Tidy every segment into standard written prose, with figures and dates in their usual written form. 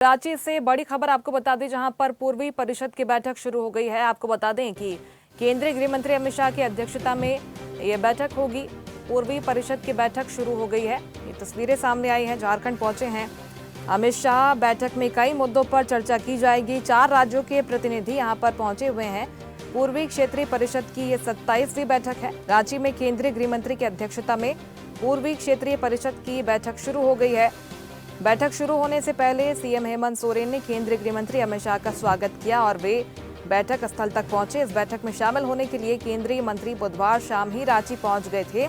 रांची से बड़ी खबर आपको बता दें, जहां पर पूर्वी परिषद की बैठक शुरू हो गई है। आपको बता दें कि केंद्रीय गृह मंत्री अमित शाह की अध्यक्षता में ये बैठक होगी। पूर्वी परिषद की बैठक शुरू हो गई है। ये तस्वीरें सामने आई हैं, झारखंड पहुंचे हैं अमित शाह। बैठक में कई मुद्दों पर चर्चा की जाएगी। 4 राज्यों के प्रतिनिधि यहां पर पहुंचे हुए हैं। पूर्वी क्षेत्रीय परिषद की ये 27वीं बैठक है। रांची में केंद्रीय गृह मंत्री की अध्यक्षता में पूर्वी क्षेत्रीय परिषद की बैठक शुरू हो गई है। बैठक शुरू होने से पहले सीएम हेमंत सोरेन ने केंद्रीय गृह मंत्री अमित शाह का स्वागत किया और वे बैठक स्थल तक पहुंचे। इस बैठक में शामिल होने के लिए केंद्रीय मंत्री बुधवार शाम ही रांची पहुंच गए थे।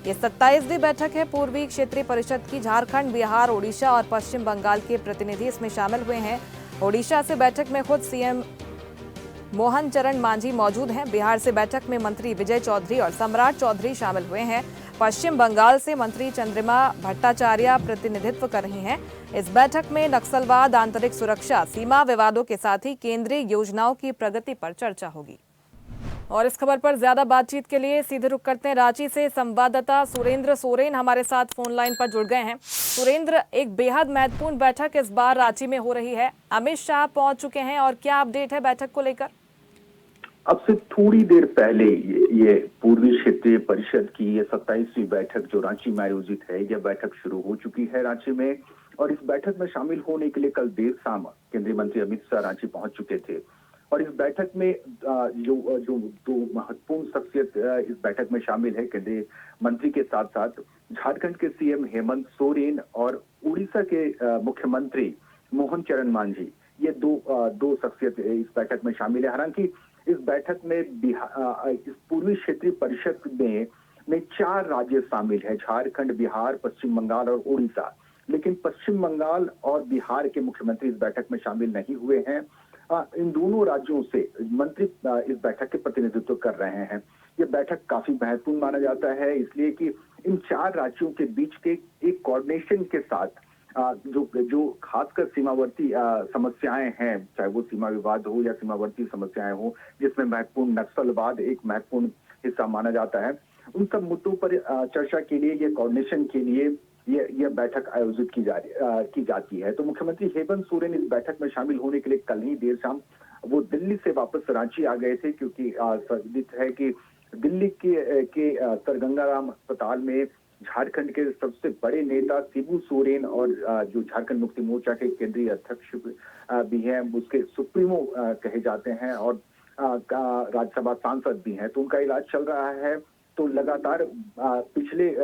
ये 27वीं बैठक है पूर्वी क्षेत्रीय परिषद की। झारखंड, बिहार, ओडिशा और पश्चिम बंगाल के प्रतिनिधि इसमें शामिल हुए हैं। ओडिशा से बैठक में खुद सीएम मोहन चरण मांझी मौजूद हैं। बिहार से बैठक में मंत्री विजय चौधरी और सम्राट चौधरी शामिल हुए हैं। पश्चिम बंगाल से मंत्री चंद्रिमा भट्टाचार्य प्रतिनिधित्व कर रही हैं। इस बैठक में नक्सलवाद, आंतरिक सुरक्षा, सीमा विवादों के साथ ही केंद्रीय योजनाओं की प्रगति पर चर्चा होगी। और इस खबर पर ज्यादा बातचीत के लिए सीधे रुख करते हैं रांची से। संवाददाता सुरेंद्र सोरेन हमारे साथ फोन लाइन पर जुड़ गए हैं। सुरेंद्र, एक बेहद महत्वपूर्ण बैठक इस बार रांची में हो रही है। अमित शाह पहुंच चुके हैं और क्या अपडेट है बैठक को लेकर? अब से थोड़ी देर पहले ये पूर्वी क्षेत्रीय परिषद की ये 27वीं बैठक जो रांची में आयोजित है, यह बैठक शुरू हो चुकी है रांची में। और इस बैठक में शामिल होने के लिए कल देर शाम केंद्रीय मंत्री अमित शाह रांची पहुंच चुके थे। और इस बैठक में जो जो दो महत्वपूर्ण शख्सियत इस बैठक में शामिल है, केंद्रीय मंत्री के साथ साथ झारखंड के सीएम हेमंत सोरेन और उड़ीसा के मुख्यमंत्री मोहन चरण मांझी, ये दो शख्सियत इस बैठक में शामिल है। हालांकि इस बैठक में इस पूर्वी क्षेत्रीय परिषद में 4 राज्य शामिल है, झारखंड, बिहार, पश्चिम बंगाल और उड़ीसा। लेकिन पश्चिम बंगाल और बिहार के मुख्यमंत्री इस बैठक में शामिल नहीं हुए हैं। इन दोनों राज्यों से मंत्री इस बैठक के प्रतिनिधित्व कर रहे हैं। ये बैठक काफी महत्वपूर्ण माना जाता है, इसलिए कि इन 4 राज्यों के बीच के एक कोऑर्डिनेशन के साथ जो खासकर सीमावर्ती समस्याएं हैं, चाहे वो सीमा विवाद हो या सीमावर्ती समस्याएं हो, जिसमें महत्वपूर्ण नक्सलवाद एक महत्वपूर्ण हिस्सा माना जाता है, उन सब मुद्दों पर चर्चा के लिए, ये कोऑर्डिनेशन के लिए यह बैठक आयोजित की जाती है। तो मुख्यमंत्री हेमंत सोरेन इस बैठक में शामिल होने के लिए कल ही देर शाम वो दिल्ली से वापस रांची आ गए थे, क्योंकि संदिग्ध है कि दिल्ली के सर गंगाराम अस्पताल में झारखंड के सबसे बड़े नेता शिबू सोरेन और जो झारखंड मुक्ति मोर्चा के केंद्रीय अध्यक्ष भी हैं, उसके सुप्रीमो कहे जाते हैं, और राज्यसभा सांसद भी हैं, तो उनका इलाज चल रहा है। तो लगातार पिछले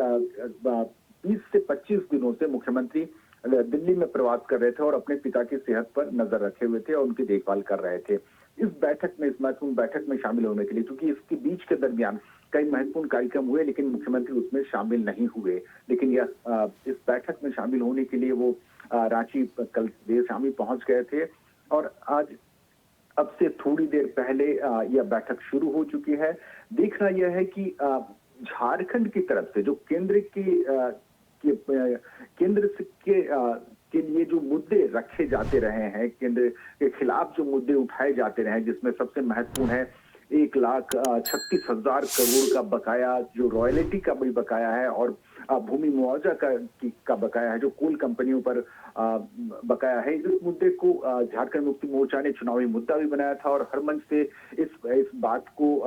20 से 25 दिनों से मुख्यमंत्री दिल्ली में प्रवास कर रहे थे और अपने पिता की सेहत पर नजर रखे हुए थे और उनकी देखभाल कर रहे थे। इस महत्वपूर्ण बैठक में शामिल होने के लिए, क्योंकि इसके बीच के दरमियान कई महत्वपूर्ण कार्यक्रम हुए, लेकिन मुख्यमंत्री उसमें शामिल नहीं हुए। लेकिन इस बैठक में शामिल होने के लिए वो रांची कल देर शाम ही पहुंच गए थे। और आज अब से थोड़ी देर पहले यह बैठक शुरू हो चुकी है। देखना यह है कि झारखंड की तरफ से जो केंद्र के लिए जो मुद्दे रखे जाते रहे हैं, केंद्र के खिलाफ जो मुद्दे उठाए जाते रहे हैं, जिसमें सबसे महत्वपूर्ण है 1,36,000 करोड़ का बकाया, जो रॉयल्टी का भी बकाया है, और भूमि मुआवजा का बकाया है, जो कोल कंपनियों पर बकाया है। इस मुद्दे को झारखंड मुक्ति मोर्चा ने चुनावी मुद्दा भी बनाया था और हर मंच से इस बात को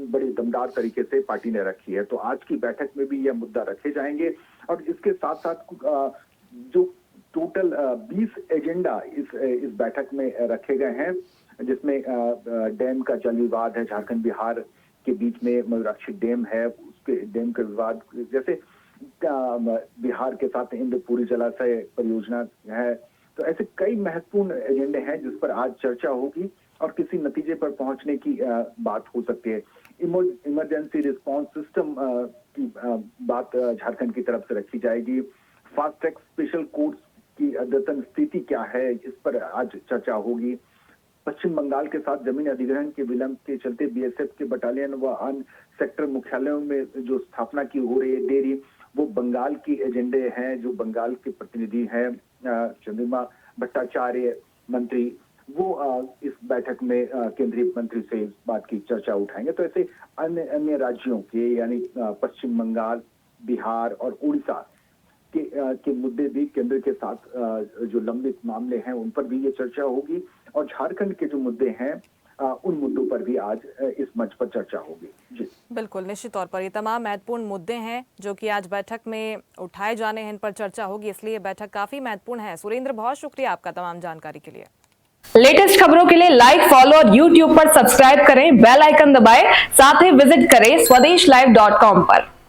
बड़ी दमदार तरीके से पार्टी ने रखी है। तो आज की बैठक में भी यह मुद्दा रखे जाएंगे। और इसके साथ साथ जो टोटल 20 एजेंडा इस बैठक में रखे गए हैं, जिसमें डैम का जल विवाद है, झारखंड बिहार के बीच में मयूराक्षी डैम है, उसके डैम का विवाद, जैसे बिहार के साथ इंद्रपुरी जलाशय परियोजना है। तो ऐसे कई महत्वपूर्ण एजेंडे हैं जिस पर आज चर्चा होगी और किसी नतीजे पर पहुंचने की बात हो सकती है। इमरजेंसी रिस्पांस सिस्टम की बात झारखंड की तरफ से रखी जाएगी। फास्ट ट्रैक स्पेशल कोर्ट्स की अद्यतन स्थिति क्या है, इस पर आज चर्चा होगी। पश्चिम बंगाल के साथ जमीन अधिग्रहण के विलंब के चलते बीएसएफ के बटालियन व अन्य सेक्टर मुख्यालयों में जो स्थापना की हो रही है देरी, वो बंगाल की एजेंडे हैं। जो बंगाल के प्रतिनिधि हैं चंद्रिमा भट्टाचार्य मंत्री, वो इस बैठक में केंद्रीय मंत्री से इस बात की चर्चा उठाएंगे। तो ऐसे अन्य राज्यों के, यानी पश्चिम बंगाल, बिहार और उड़ीसा के मुद्दे भी केंद्र के साथ जो लंबित मामले हैं उन पर भी ये चर्चा होगी और झारखंड के जो मुद्दे हैं उन मुद्दों पर भी आज इस मंच पर चर्चा होगी। जी बिल्कुल, निश्चित तौर पर ये तमाम महत्वपूर्ण मुद्दे हैं जो कि आज बैठक में उठाए जाने हैं, इन पर चर्चा होगी, इसलिए ये बैठक काफी महत्वपूर्ण है। सुरेंद्र, बहुत शुक्रिया आपका तमाम जानकारी के लिए। लेटेस्ट खबरों के लिए लाइक, फॉलो और यूट्यूब पर सब्सक्राइब करें, बेल आइकन दबाएं, साथ ही विजिट करें swedishlive.com पर।